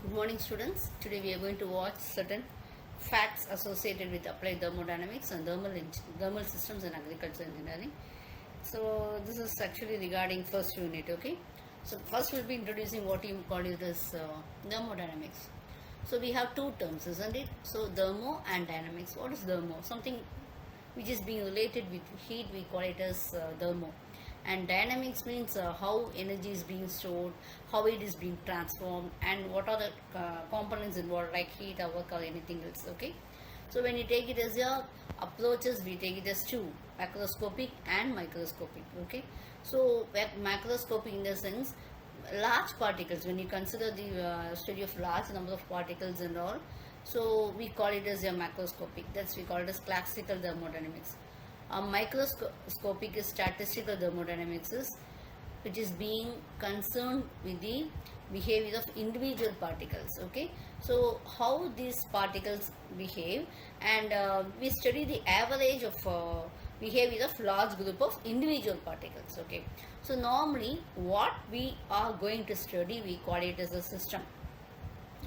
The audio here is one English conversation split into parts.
Good morning students. Today we are going to watch certain facts associated with applied thermodynamics and thermal systems in agriculture engineering. So this is actually regarding first unit, okay? So first we'll be introducing what you call it as thermodynamics. So we have two terms, isn't it? So thermo and dynamics. What is thermo? Something which is being related with heat, we call it as thermo. And dynamics means how energy is being stored, how it is being transformed, and what are the components involved like heat or work or anything else, okay? So when you take it as your approaches, we take it as two, macroscopic and microscopic, okay? So macroscopic in the sense large particles, when you consider the study of large number of particles and all, so we call it as a macroscopic. That's we call it as classical thermodynamics. Microscopic is statistical thermodynamics, which is being concerned with the behavior of individual particles, okay? So how these particles behave, and we study the average of behavior of large group of individual particles, okay? So normally what we are going to study, we call it as a system,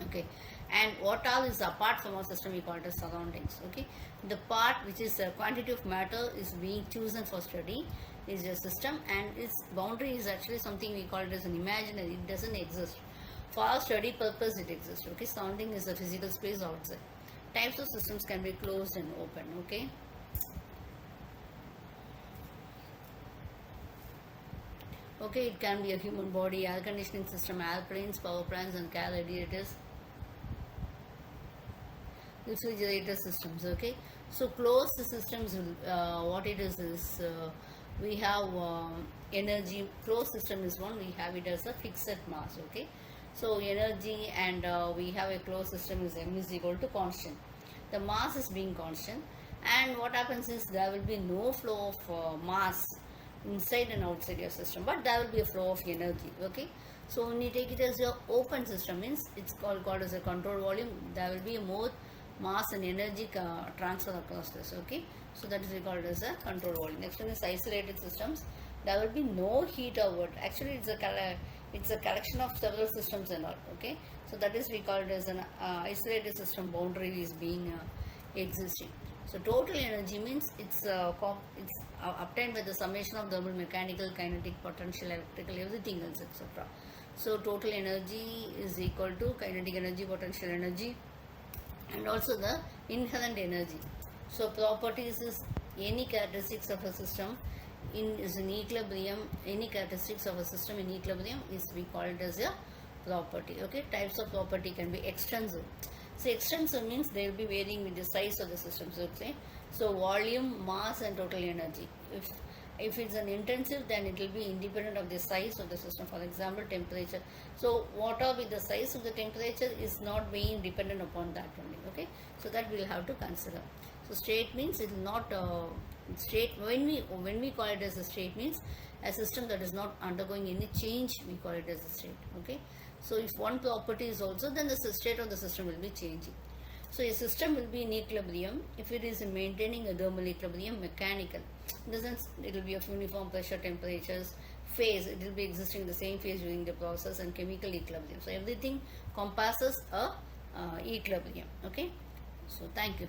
okay? And what all is apart from our system, we call it as surroundings, okay? The part which is a quantity of matter is being chosen for study is a system, and its boundary is actually something we call it as an imaginary. It doesn't exist. For our study purpose it exists, okay? Surrounding is a physical space outside. Types of systems can be closed and open, okay? Okay, it can be a human body, air conditioning system, airplanes, power plants and car radiators, refrigerator systems, okay? So closed systems, what it is we have energy. Closed system is one, we have it as a fixed mass, okay? So energy, and we have a closed system is m is equal to constant. The mass is being constant, and what happens is there will be no flow of mass inside and outside your system, but there will be a flow of energy, okay? So when you take it as your open system, means it's called as a control volume. There will be more mass and energy transfer across this, okay? So that is called as a control volume. Next one is isolated systems. There will be no heat or work. Actually it's a collection of several systems and all, okay? So that is we call it as an isolated system. Boundary is being existing. So total energy means it's obtained by the summation of thermal, mechanical, kinetic, potential, electrical, everything else, etc. So total energy is equal to kinetic energy, potential energy, and also the inherent energy. So properties is any characteristics of a system is in equilibrium. Any characteristics of a system in equilibrium is we call it as a property, okay? Types of property can be extensive. So extensive means they will be varying with the size of the systems, okay? So volume, mass and total energy. If it's an intensive, then it will be independent of the size of the system. For example, temperature. So water with the size of the temperature is not being dependent upon that only, okay? So that we will have to consider. So state means it will not state. When we call it as a state means a system that is not undergoing any change, we call it as a state, okay? So if one property is also, then the state of the system will be changing. So a system will be in equilibrium if it is maintaining a thermal equilibrium. Mechanical, in the sense it will be of uniform pressure, temperatures. Phase, it will be existing in the same phase during the process. And chemical equilibrium. So everything compasses a equilibrium, okay? So thank you.